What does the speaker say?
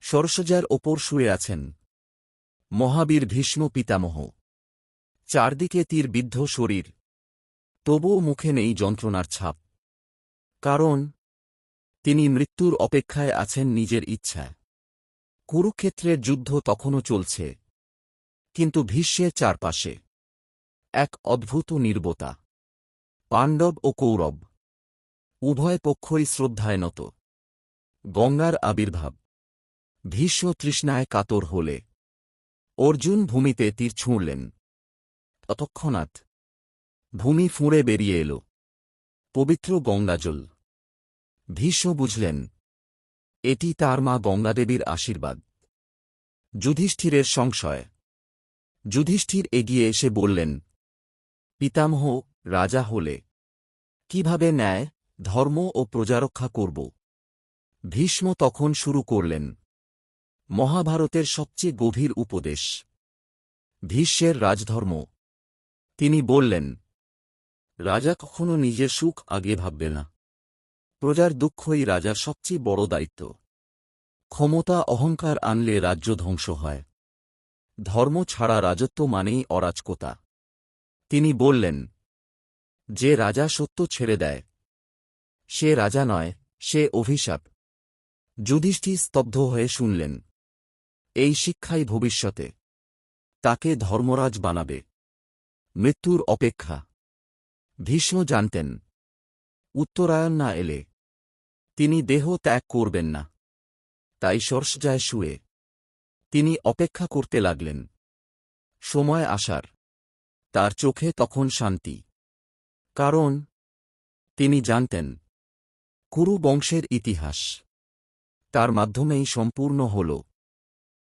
সরসজার ওপর শুয়ে আছেন মহাবীর ভীষ্ম পিতামহ। চারদিকে তীরবিদ্ধ শরীর, তবুও মুখে নেই যন্ত্রণার ছাপ। কারণ তিনি মৃত্যুর অপেক্ষায় আছেন নিজের ইচ্ছায়। কুরুক্ষেত্রের যুদ্ধ তখনও চলছে, কিন্তু ভীষ্মের চারপাশে এক অদ্ভুত নীরবতা। পাণ্ডব ও কৌরব উভয় পক্ষই শ্রদ্ধায় নত। গঙ্গার আবির্ভাব। ভীষ্ম তৃষ্ণায় কাতর হলে অর্জুন ভূমিতে তীর ছুঁড়লেন। তৎক্ষণাৎ ভূমি ফুঁড়ে বেরিয়ে এল পবিত্র গঙ্গাজল। ভীষ্ম বুঝলেন এটি তার মা গঙ্গাদেবীর আশীর্বাদ। যুধিষ্ঠিরের সংশয়। যুধিষ্ঠির এগিয়ে এসে বললেন, পিতামহ, রাজা হলে কিভাবে ন্যায়, ধর্ম ও প্রজারক্ষা করব? ভীষ্ম তখন শুরু করলেন মহাভারতের সবচেয়ে গভীর উপদেশ, ভীষ্মের রাজধর্ম। তিনি বললেন, রাজা কখনো নিজের সুখ আগে ভাববে না। প্রজার দুঃখই রাজার সবচেয়ে বড় দায়িত্ব। ক্ষমতা অহংকার আনলে রাজ্য ধ্বংস হয়। ধর্ম ছাড়া রাজত্ব মানেই অরাজকতা। তিনি বললেন, যে রাজা সত্য ছেড়ে দেয় সে রাজা নয়, সে অভিশাপ। যুধিষ্ঠির স্তব্ধ হয়ে শুনলেন। এই শিক্ষাই ভবিষ্যতে তাকে ধর্মরাজ বানাবে। মৃত্যুর অপেক্ষা। ভীষ্ম জানতেন উত্তরায়ণ না এলে তিনি দেহ ত্যাগ করবেন না। তাই সরসজায় শুয়ে তিনি অপেক্ষা করতে লাগলেন সময় আসার। তার চোখে তখন শান্তি। কারণ তিনি জানতেন কুরু বংশের ইতিহাস তার মাধ্যমেই সম্পূর্ণ হল।